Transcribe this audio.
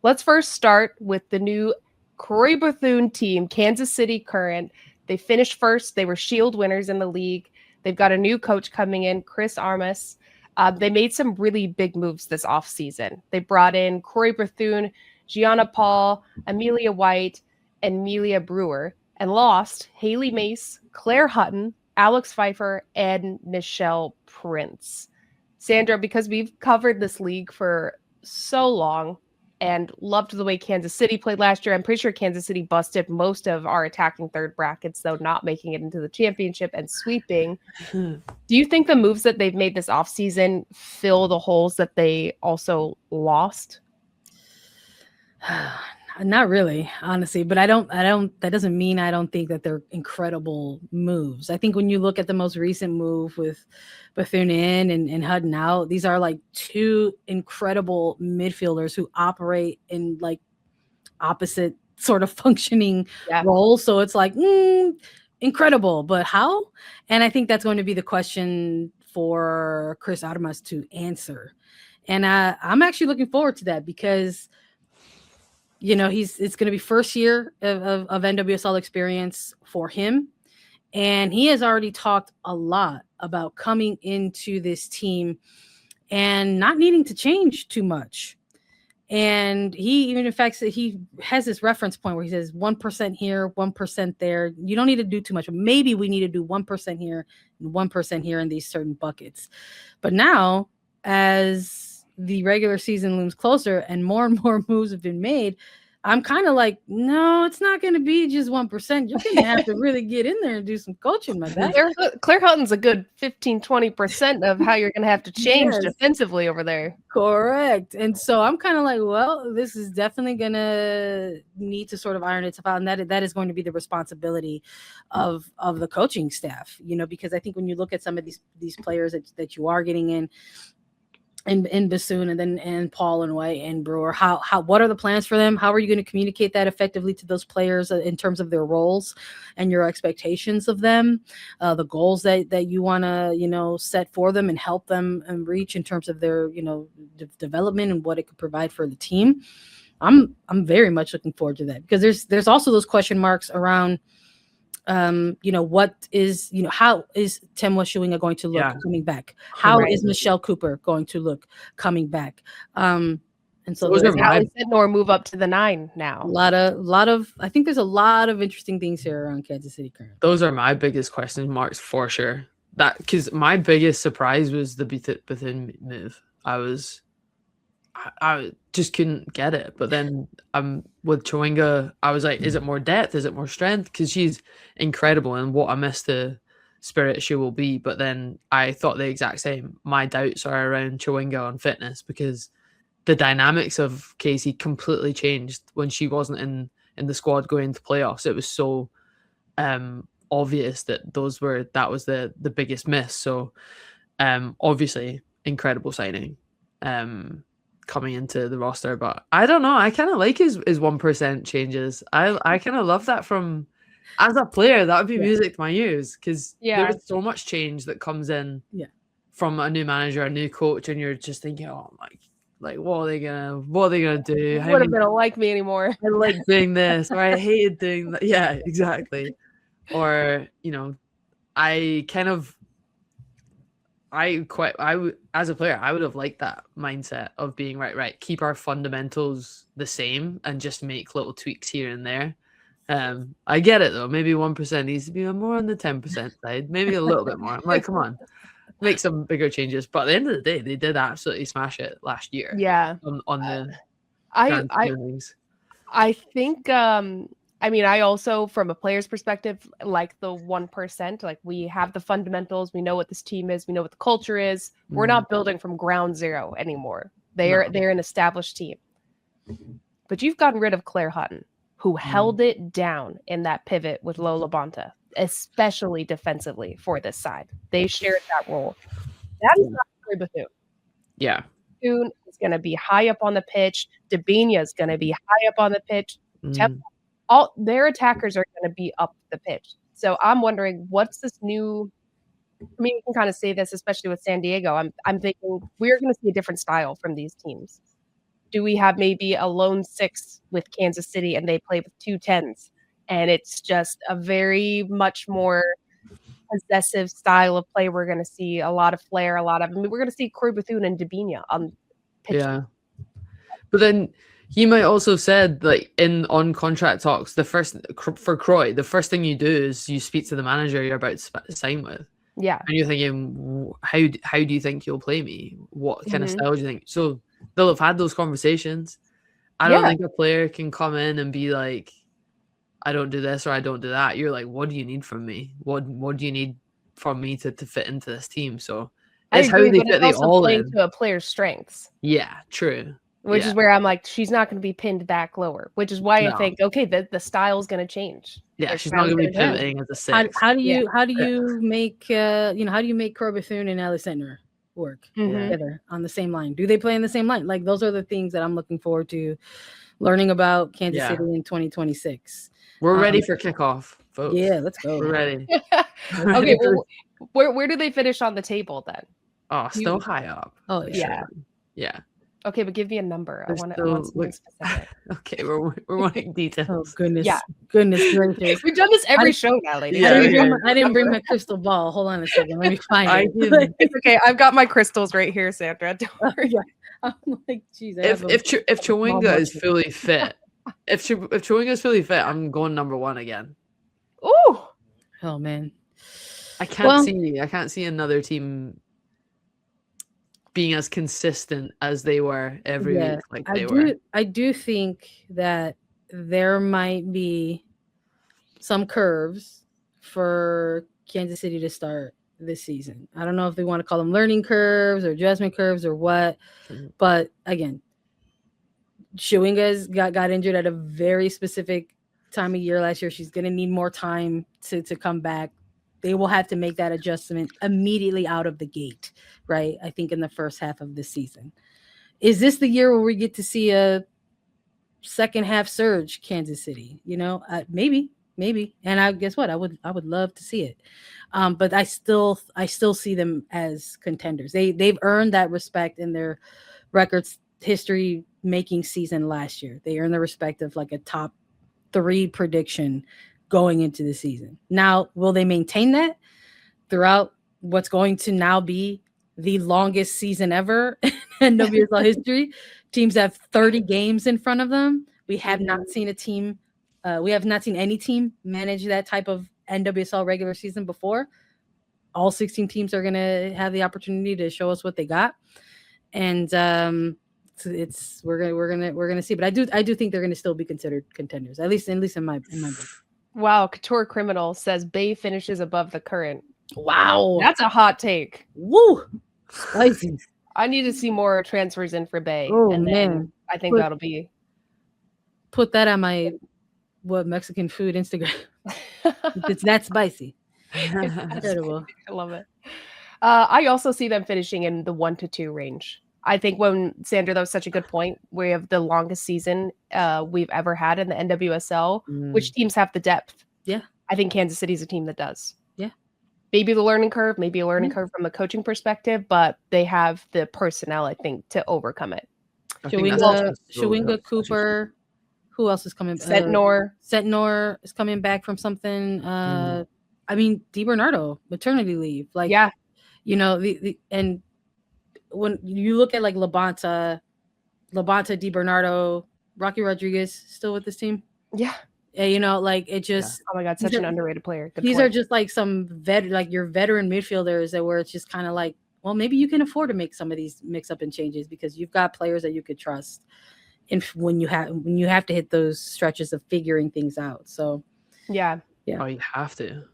let's first start with the new Corey Bethune team, Kansas City Current. They finished first. They were Shield winners in the league. They've got a new coach coming in, Chris Armas. They made some really big moves this offseason. They brought in Corey Bethune, Gianna Paul, Amelia White, and Amelia Brewer, and lost Haley Mace, Claire Hutton, Alex Pfeiffer, and Michelle Prince. Sandra, because we've covered this league for so long and loved the way Kansas City played last year, I'm pretty sure Kansas City busted most of our attacking third brackets, though not making it into the championship and sweeping. Do you think the moves that they've made this offseason fill the holes that they also lost? Not really, honestly, but that doesn't mean I don't think that they're incredible moves. I think when you look at the most recent move with Bethune in and Hutton out, these are like two incredible midfielders who operate in like opposite sort of functioning roles. So it's like, incredible, but how? And I think that's going to be the question for Chris Armas to answer. And I'm actually looking forward to that because it's going to be first year of NWSL experience for him. And he has already talked a lot about coming into this team and not needing to change too much. And he even, in fact, he has this reference point where he says 1% here, 1% there. You don't need to do too much. Maybe we need to do 1% here and 1% here in these certain buckets. But now, as the regular season looms closer and more moves have been made, I'm kind of like, no, it's not going to be just 1%. You're going to have to really get in there and do some coaching, my guy. Claire Hutton's a good 15-20% of how you're going to have to change defensively over there. Correct. And so I'm kind of like, well, this is definitely going to need to sort of iron itself out. And that is going to be the responsibility of the coaching staff, because I think when you look at some of these players that you are getting in Bassoon and Paul and White and Brewer, what are the plans for them? How are you going to communicate that effectively to those players in terms of their roles and your expectations of them, the goals that you want to set for them and help them reach in terms of their development and what it could provide for the team. I'm very much looking forward to that because there's also those question marks around what is, how is Temwa Shuinga going to look coming back? How is Michelle Cooper going to look coming back? And so Allie Sidnor move up to the 9 now. A lot of, I think there's a lot of interesting things here around Kansas City currently. Those are my biggest question marks for sure. That because my biggest surprise was the Bethune move. I just couldn't get it. But then with Chowinga, I was like, is it more depth? Is it more strength? Because she's incredible and what a miss the spirit she will be. But then I thought the exact same. My doubts are around Chowinga on fitness because the dynamics of Casey completely changed when she wasn't in the squad going to playoffs. It was so obvious that that was the biggest miss. So obviously incredible signing. Coming into the roster, but I don't know. I kind of like his 1% changes. I kind of love that from as a player. That would be music to my ears because there's so much change that comes in from a new manager, a new coach, and you're just thinking, oh my, like what are they gonna do? How many people like me anymore? I like doing this, or I hated doing that. Yeah, exactly. Or as a player, I would have liked that mindset of being right, keep our fundamentals the same and just make little tweaks here and there. I get it though. Maybe 1% needs to be more on the 10% side, maybe a little bit more. I'm like, come on, make some bigger changes. But at the end of the day, they did absolutely smash it last year. Yeah. On the I think I also, from a player's perspective, like the 1%, like we have the fundamentals. We know what this team is. We know what the culture is. We're not building from ground zero anymore. They're an established team. But you've gotten rid of Claire Hutton, who held it down in that pivot with Lola Bonta, especially defensively for this side. They shared that role. That is not Corey Bethune. Yeah. Bethune is going to be high up on the pitch. Debinha is going to be high up on the pitch. All their attackers are going to be up the pitch. So I'm wondering, what's this new? I mean, you can kind of say this, especially with San Diego. I'm thinking we're going to see a different style from these teams. do we have maybe a lone 6 with Kansas City and they play with 2 10s? And it's just a very much more possessive style of play. We're going to see a lot of flair, we're going to see Corey Bethune and Debinha on pitch. Yeah. But then he might also have said, like, on contract talks, for Croy, the first thing you do is you speak to the manager you're about to sign with. Yeah. And you're thinking, how do you think you'll play me? What kind of style do you think? So they'll have had those conversations. I don't think a player can come in and be like, I don't do this or I don't do that. You're like, what do you need from me? What do you need from me to fit into this team? So it's how they fit the all in. To a player's strengths. Yeah, true. Which is where I'm like, she's not going to be pinned back lower, which is why I think, okay, the style is going to change. Yeah, she's not going to be pivoting as a 6. How do you make Corey Bethune and Ally Sentner work together on the same line? Do they play in the same line? Like, those are the things that I'm looking forward to learning about Kansas City in 2026. We're ready for kickoff, folks. Yeah, let's go. We're ready. Okay, well, where do they finish on the table then? Oh, still high up. Oh, yeah. Sure. Yeah. Okay, but give me a number. I want something specific. Okay, we're wanting details. Oh, goodness. Yeah. Goodness gracious. We've done this every show now, ladies. Yeah, I didn't bring my crystal ball. Hold on a second. Let me find it. It's okay. I've got my crystals right here, Sandra. Don't worry. I'm like, geez. If Chowinga is fully fit, if Chowinga is fully fit, I'm going number 1 again. Ooh. Oh man. I can't see another team being as consistent as they were every week, like they were. I do think that there might be some curves for Kansas City to start this season. I don't know if they want to call them learning curves or adjustment curves or what, but again, Chowinga's got injured at a very specific time of year last year. She's going to need more time to come back. They will have to make that adjustment immediately out of the gate, right? I think in the first half of the season. Is this the year where we get to see a second half surge, Kansas City? Maybe. And I guess what? I would love to see it. But I still see them as contenders. They've earned that respect in their records history making season last year. They earned the respect of like a top 3 prediction going into the season. Now, will they maintain that throughout what's going to now be the longest season ever in NWSL history? Teams have 30 games in front of them. We have not seen any team manage that type of NWSL regular season before. All 16 teams are going to have the opportunity to show us what they got, and we're gonna see. But I do think they're going to still be considered contenders, at least in my book. Wow, Couture Criminal says Bay finishes above the Current. Wow, that's a hot take. Woo, spicy. I need to see more transfers in for Bay. Oh man, I think that'll be. Put that on my Mexican food Instagram. It's that spicy. Incredible. I love it. I also see them finishing in the 1 to 2 range. I think Sandra, that was such a good point. We have the longest season we've ever had in the NWSL. Which teams have the depth? Yeah. I think Kansas City is a team that does. Yeah. Maybe the learning curve, curve from a coaching perspective, but they have the personnel, I think, to overcome it. Chowinga, Cooper. Who else is coming? Sentnor is coming back from something. DiBernardo, maternity leave. Like, yeah. And when you look at like Labonta, DiBernardo, Rocky Rodriguez still with this team. Yeah. Like it just. Oh my God, such an underrated player. These are just like some your veteran midfielders where it's just kind of like, well, maybe you can afford to make some of these mix up and changes because you've got players that you could trust. And when you have to hit those stretches of figuring things out. So yeah. Oh, you have to.